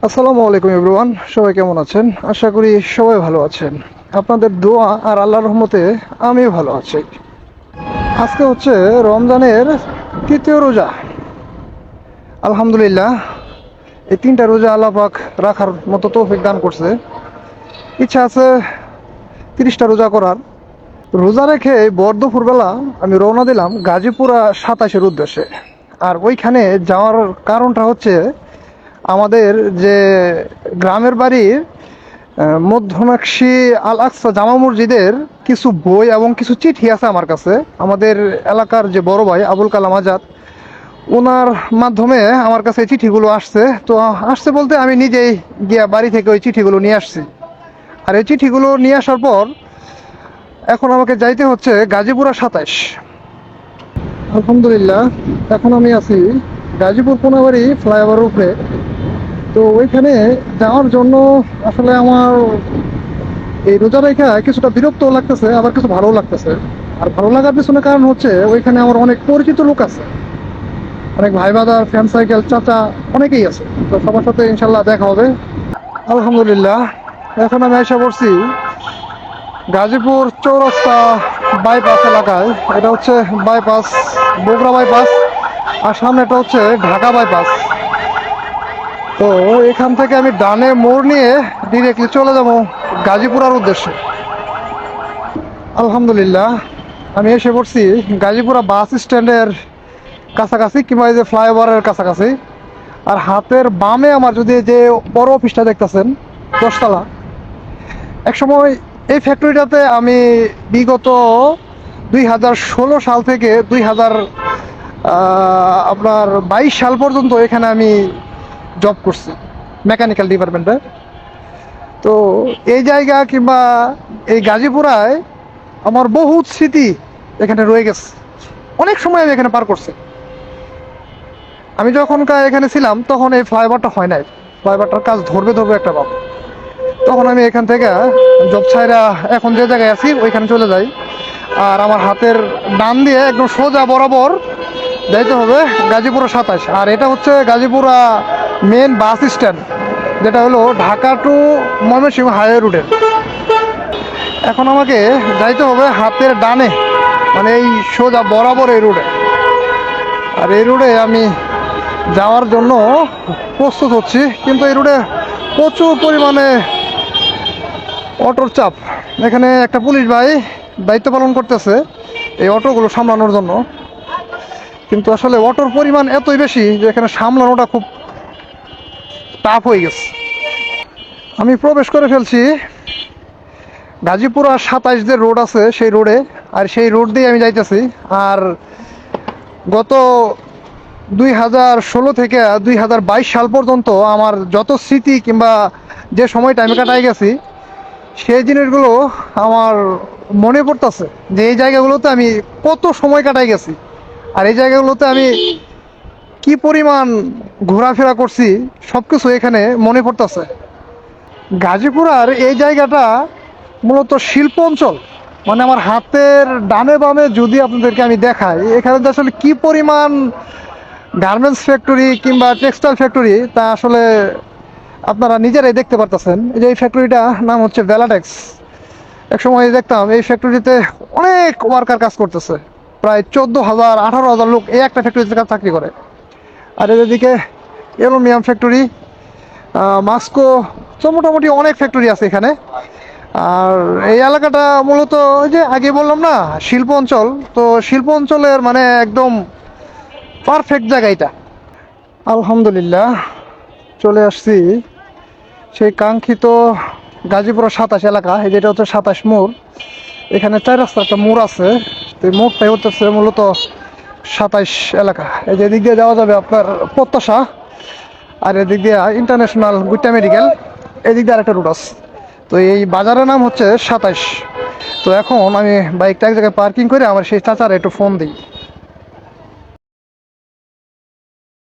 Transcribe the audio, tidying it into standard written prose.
আসসালামু আলাইকুম এভরিওয়ান, সবাই কেমন আছেন? আশা করি সবাই ভালো আছেন। আপনাদের দোয়া আর আল্লাহর রহমতে আমিও ভালো আছি। আজকে হচ্ছে রমজানের তৃতীয় রোজা। আলহামদুলিল্লাহ, এই তিনটা রোজা আল্লাহ পাক রাখার মতো তৌফিক দান করছে। ইচ্ছা আছে 30টা রোজা করার। রোজা রেখে ভর দুপুরবেলা আমি রওনা দিলাম গাজীপুরা 27-এর উদ্দেশ্যে। আর ওইখানে যাওয়ার কারণটা হচ্ছে আমাদের যে গ্রামের বাড়ির মধ্যমাক্ষী আল আকসা জামা মসজিদের কিছু বই এবং কিছু চিঠি আছে আমার কাছে। আমাদের এলাকার যে বড় ভাই আবুল কালাম আজাদ, ওনার মাধ্যমে আমার কাছে এই চিঠিগুলো আসছে। তো আসছে বলতে আমি নিজেই গিয়া বাড়ি থেকে ওই চিঠিগুলো নিয়ে আসছি। আর এই চিঠিগুলো নিয়ে আসার পর এখন আমাকে যাইতে হচ্ছে গাজীপুরা 27। আলহামদুলিল্লাহ, এখন আমি আছি গাজীপুর কোনাবাড়ি ফ্লাইওভারের উপরে। তো ওইখানে যাওয়ার জন্য আসলে আমার এই রোজা রেখা কিছুটা বিরক্ত লাগতেছে, আবার কিছু ভালো লাগতেছে। আর ভালো লাগার পিছনে কারণ হচ্ছে ওইখানে আমার অনেক পরিচিত লোক আছে, অনেক ভাই বাদার, ফ্রেন্ড সাইকেল, চাচা, অনেকেই আছে। তো সবার সাথে ইনশাল্লাহ দেখা হবে। আলহামদুলিল্লাহ, এখন আমি এসে পড়ছি গাজীপুর চৌরাস্তা বাইপাস এলাকায়। এটা হচ্ছে বাইপাস, বগুড়া বাইপাস, আর সামনে এটা হচ্ছে ঢাকা বাইপাস। তো এখান থেকে আমি ডানে মোড় নিয়ে ডিরেক্টলি চলে যাব গাজীপুরার উদ্দেশ্যে। আলহামদুলিল্লাহ, আমি এসে পড়ছি গাজীপুরা বাস স্ট্যান্ডের কাছাকাছি, কিংবা এই যে ফ্লাইওভারের কাছাকাছি। আর হাতের বামে আমার যদি যে বড় অফিসটা দেখতেছেন 10তলা, একসময় এই ফ্যাক্টরিটাতে আমি বিগত 2016 সাল থেকে 2022 সাল পর্যন্ত এখানে আমি জব করছি মেকানিক্যাল ডিপার্টমেন্টে। তো এই জায়গা কিংবা এই গাজীপুরায় আমার বহুত স্মৃতি এখানে রয়ে গেছে। অনেক সময় আমি এখানে পার করছি। আমি যখনকার এখানে ছিলাম তখন এই ফ্লাইওভারটা হয় নাই। ফ্লাইওভারটার কাজ ধরবে ধরবে একটা বাবু। তখন আমি এখান থেকে জব ছাইরা এখন যে জায়গায় আছি ওইখানে চলে যাই। আর আমার হাতের ডান দিয়ে একদম সোজা বরাবর যাইতে হবে গাজীপুরা 27। আর এটা হচ্ছে গাজীপুরা মেন বাস স্ট্যান্ড, যেটা হলো ঢাকা টু ময়মনসিংহ হাইওয়ে রুটের। এখন আমাকে যাইতে হবে হাতের ডানে, মানে এই সোজা বরাবর এই রুটে। আর এই রুটে আমি যাওয়ার জন্য প্রস্তুত হচ্ছি, কিন্তু এই রুটে প্রচুর পরিমাণে অটোর চাপ। এখানে একটা পুলিশ ভাই দায়িত্ব পালন করতেছে এই অটোগুলো সামলানোর জন্য, কিন্তু আসলে অটোর পরিমাণ এতই বেশি যে এখানে সামলানোটা খুব টাফ হয়ে গেছে। আমি প্রবেশ করে ফেলছি গাজীপুরা 27 যে রোড আছে সেই রোডে। আর সেই রোড দিয়ে আমি যাইতেছি। আর গত 2016 থেকে 2022 সাল পর্যন্ত আমার যত স্মৃতি কিংবা যে সময়টা আমি কাটাই গেছি, সেই জিনিসগুলো আমার মনে পড়তেছে যে এই জায়গাগুলোতে আমি কত সময় কাটাই গেছি। আর এই জায়গাগুলোতে আমি কি পরিমাণ ঘোরাফেরা করছি, সব কিছু এখানে মনে পড়তেছে। গাজীপুরার এই জায়গাটা মূলত শিল্প অঞ্চল। মানে আমার হাতের ডানে বামে যদি আপনাদেরকে আমি দেখাই, এখানে যে আসলে কি পরিমাণ গার্মেন্টস ফ্যাক্টরি কিংবা টেক্সটাইল ফ্যাক্টরি, তা আসলে আপনারা নিজেরাই দেখতে পারতেছেন। এই যে এই ফ্যাক্টরিটা নাম হচ্ছে ভেলাটেক্স। একসময় দেখতাম এই ফ্যাক্টরিতে অনেক ওয়ার্কার কাজ করতেছে, প্রায় 14,000 18,000 লোক এই একটা ফ্যাক্টরিতে চাকরি করে। আর এদিকে অ্যালুমিনিয়াম ফ্যাক্টরি, মাস্কো, তো মোটামুটি অনেক ফ্যাক্টরি আছে এখানে। আর এই এলাকাটা মূলত ওই যে আগে বললাম না শিল্প অঞ্চল, তো শিল্প অঞ্চলের মানে একদম পারফেক্ট জায়গা এটা। আলহামদুলিল্লাহ, চলে আসছি সেই কাঙ্ক্ষিত গাজীপুরা 27 এলাকা। এই যেটা হচ্ছে 27 মোড়। এখানে 4 রাস্তার একটা মোড় আছে। তো এই মোড়টাই হচ্ছে মূলত 27 এলাকা। এই যে এদিক দিয়ে যাওয়া যাবে আপনার প্রত্যাশা, আর এদিক দিয়ে ইন্টারন্যাশনাল গুইটা মেডিকেল, এদিক দিয়ে আরেকটা রুট আছে। তো এই বাজারের নাম হচ্ছে 27। তো এখন আমি বাইকটা এক জায়গায় পার্কিং করে আমার সেই চাচার একটু ফোন দিই।